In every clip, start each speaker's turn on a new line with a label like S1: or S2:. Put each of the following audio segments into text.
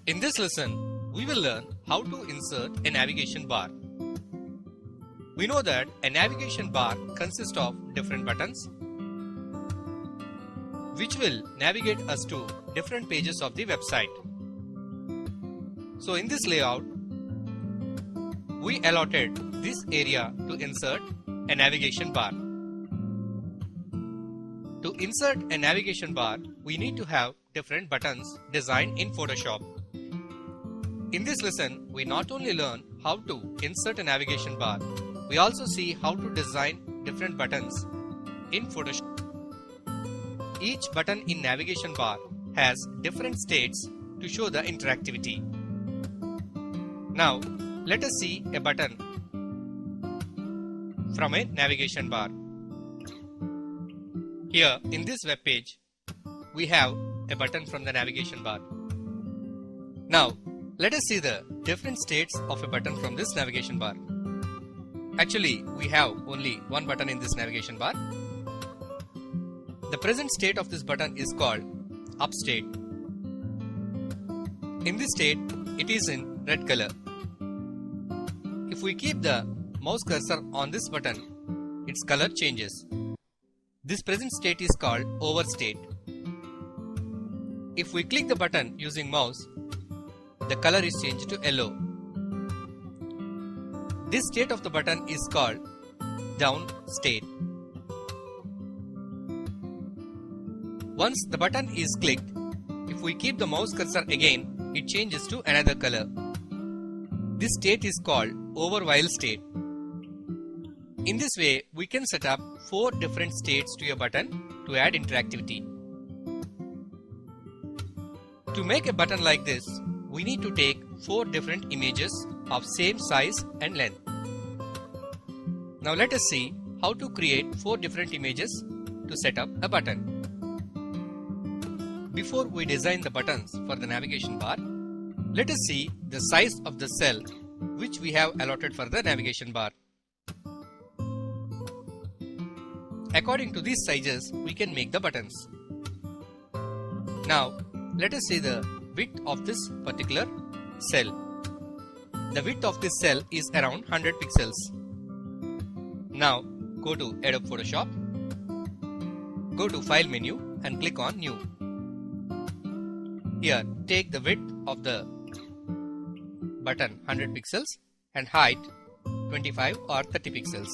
S1: In this lesson, we will learn how to insert a navigation bar. We know that a navigation bar consists of different buttons which will navigate us to different pages of the website. So in this layout, we allotted this area to insert a navigation bar. To insert a navigation bar, we need to have different buttons designed in Photoshop. In this lesson, we not only learn how to insert a navigation bar, we also see how to design different buttons in Photoshop. Each button in navigation bar has different states to show the interactivity. Now, let us see a button from a navigation bar. Here in this web page, we have a button from the navigation bar. Now, let us see the different states of a button from this navigation bar. Actually, we have only one button in this navigation bar. The present state of this button is called up state. In this state, it is in red color. If we keep the mouse cursor on this button, its color changes. This present state is called over state. If we click the button using mouse, the color is changed to yellow. This state of the button is called down state. Once the button is clicked, if we keep the mouse cursor again, it changes to another color. This state is called over while state. In this way, we can set up 4 different states to a button to add interactivity. To make a button like this, we need to take 4 different images of same size and length. Now let us see how to create 4 different images to set up a button. Before we design the buttons for the navigation bar, let us see the size of the cell which we have allotted for the navigation bar. According to these sizes, we can make the buttons. Now, let us see the width of this particular cell. The width of this cell is around 100 pixels. Now, go to Adobe Photoshop, go to File menu and click on New. Here, take the width of the button 100 pixels and height 25 or 30 pixels.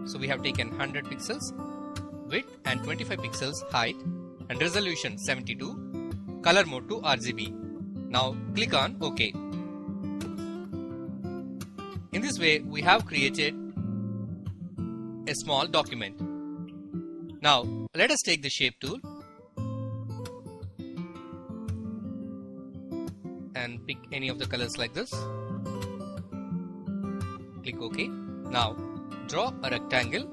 S1: So we have taken 100 pixels width and 25 pixels height and resolution 72, color mode to RGB. Now click on OK. In this way, we have created a small document. Now let us take the shape tool and pick any of the colors like this. Click OK. Now draw a rectangle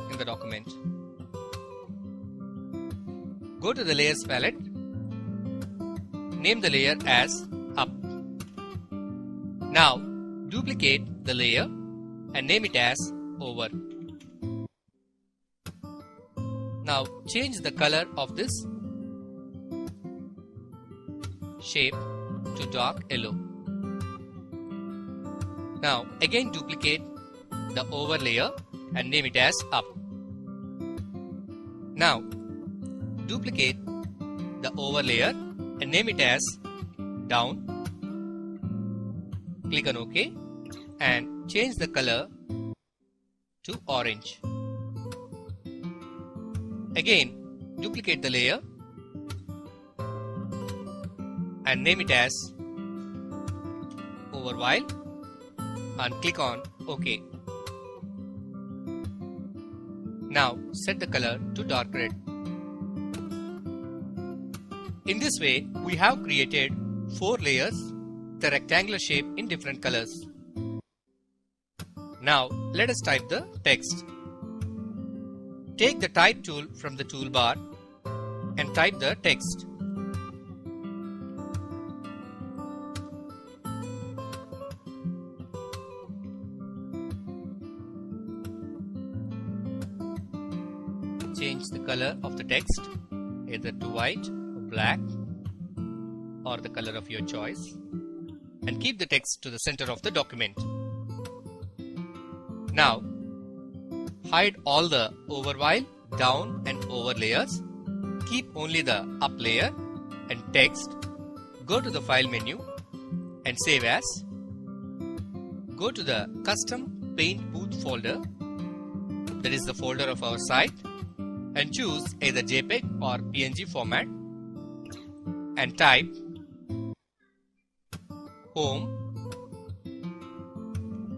S1: in the document. Go to the layers palette. Name the layer as up. Now duplicate the layer and name it as over. Now change the color of this shape to dark yellow. Now again duplicate the over layer and name it as up. Now duplicate the over layer and name it as down. Click on OK and change the color to orange. Again duplicate the layer and name it as over while and click on OK. Now set the color to dark red. In this way, we have created 4 layers, the rectangular shape in different colors. Now let us type the text. Take the type tool from the toolbar and type the text. change the color of the text either to white or black or the color of your choice, and keep the text to the center of the document. Now hide all the overwhile, down and over layers. Keep only the up layer and text. Go to the file menu and save as. Go to the custom paint booth folder, that is the folder of our site, and choose either JPEG or PNG format and type home,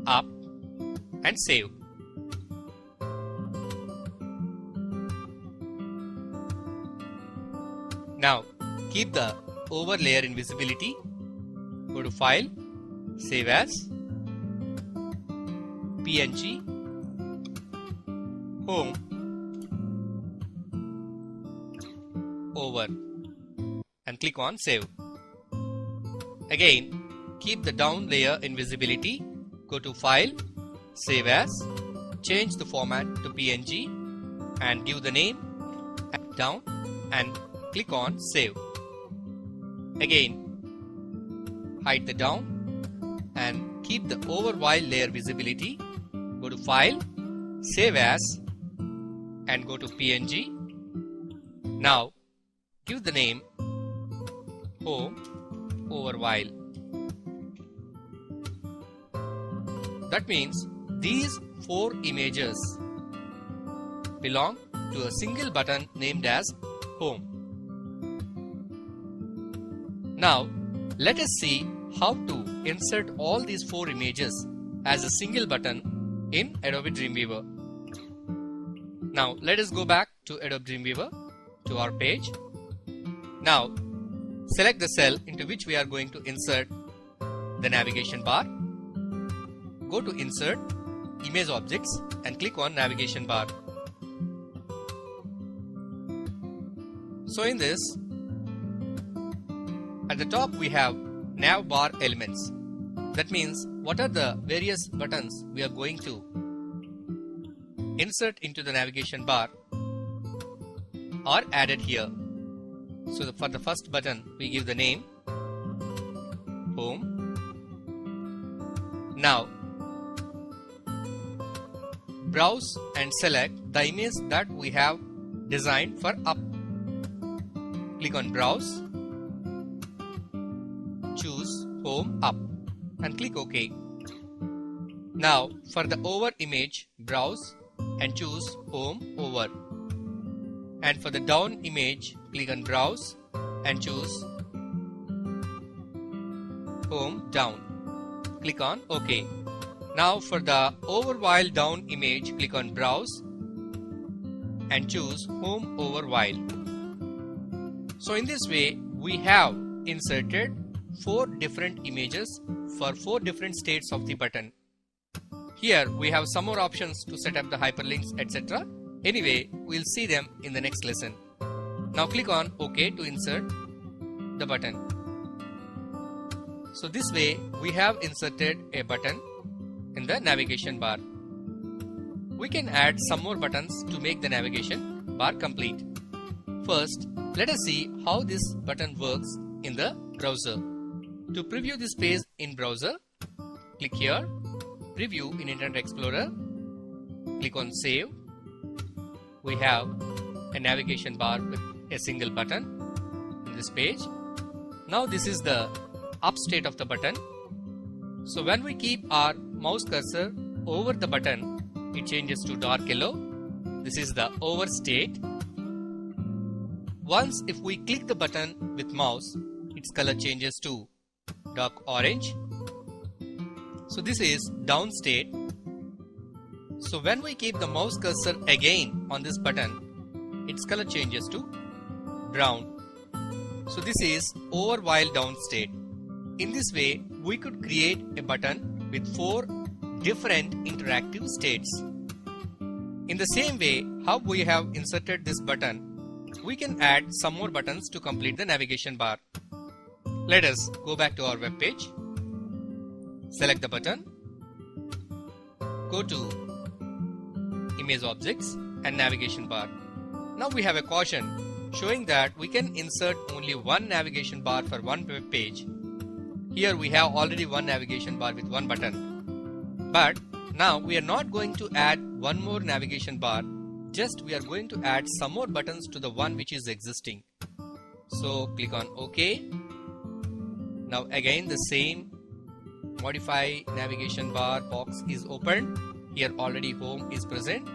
S1: up and save. Now keep the over layer in visibility. Go to file, save as, PNG, home, over, and click on save. Again, keep the down layer in visibility. Go to file, save as, change the format to PNG and give the name down and click on save. Again, hide the down and keep the overwhile layer visibility. Go to file, save as and go to PNG. Now give the name home overwhile. That means these 4 images belong to a single button named as home. Now let us see how to insert all these 4 images as a single button in Adobe Dreamweaver. Now let us go back to Adobe Dreamweaver to our page. Now select the cell into which we are going to insert the navigation bar. Go to Insert, Image Objects and click on Navigation Bar. So in this, at the top we have nav bar elements. That means what are the various buttons we are going to insert into the navigation bar are added here. So for the first button we give the name home. Now browse and select the image that we have designed for up. Click on browse, choose home up and click OK. Now for the over image, browse and choose home over, and for the down image click on browse and choose home down. Click on OK. Now for the over while down image click on browse and choose home over while. So in this way we have inserted 4 different images for 4 different states of the button. Here we have some more options to set up the hyperlinks, etc. Anyway, we'll see them in the next lesson. Now click on OK to insert the button. So this way we have inserted a button in the navigation bar. We can add some more buttons to make the navigation bar complete. First, let us see how this button works in the browser. To preview this page in browser, click here, Preview in Internet Explorer, click on Save. We have a navigation bar with a single button in this page. Now this is the up state of the button. So when we keep our mouse cursor over the button, it changes to dark yellow. This is the over state. Once if we click the button with mouse, its color changes to dark orange. So this is down state. So when we keep the mouse cursor again on this button, its color changes to brown. So this is over while down state. In this way, we could create a button with 4 different interactive states. In the same way, how we have inserted this button, we can add some more buttons to complete the navigation bar. Let us go back to our web page. Select the button. Go to Image Objects and Navigation Bar. Now we have a caution showing that we can insert only one navigation bar for one web page. Here we have already one navigation bar with one button. But now we are not going to add one more navigation bar, just we are going to add some more buttons to the one which is existing. So click on OK. Now again the same modify navigation bar box is opened. Here already home is present.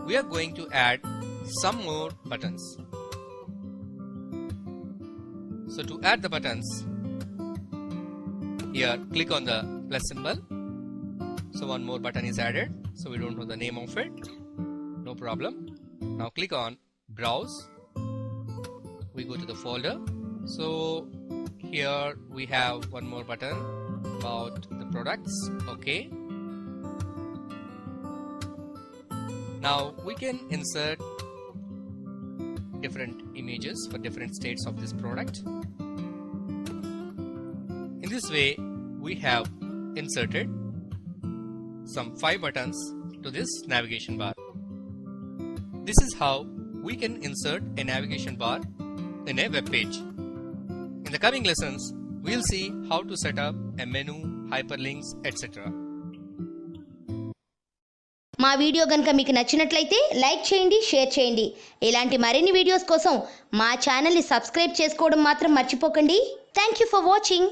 S1: We are going to add some more buttons. So to add the buttons, here click on the plus symbol. So one more button is added. So we don't know the name of it. No problem. Now click on browse. We go to the folder. So here we have one more button about the products. Okay. Now we can insert different images for different states of this product. In this way, we have inserted some 5 buttons to this navigation bar. This is how we can insert a navigation bar in a web page. In the coming lessons, we'll see how to set up a menu, hyperlinks, etc.
S2: మా video గనుక మీకు నచ్చినట్లయితే like చేయండి, share చేయండి. ఇలాంటి మరిన్ని videos కోసం మా ఛానల్ని సబ్స్క్రైబ్ చేసుకోవడం మాత్రం మర్చిపోకండి. Thank you for watching.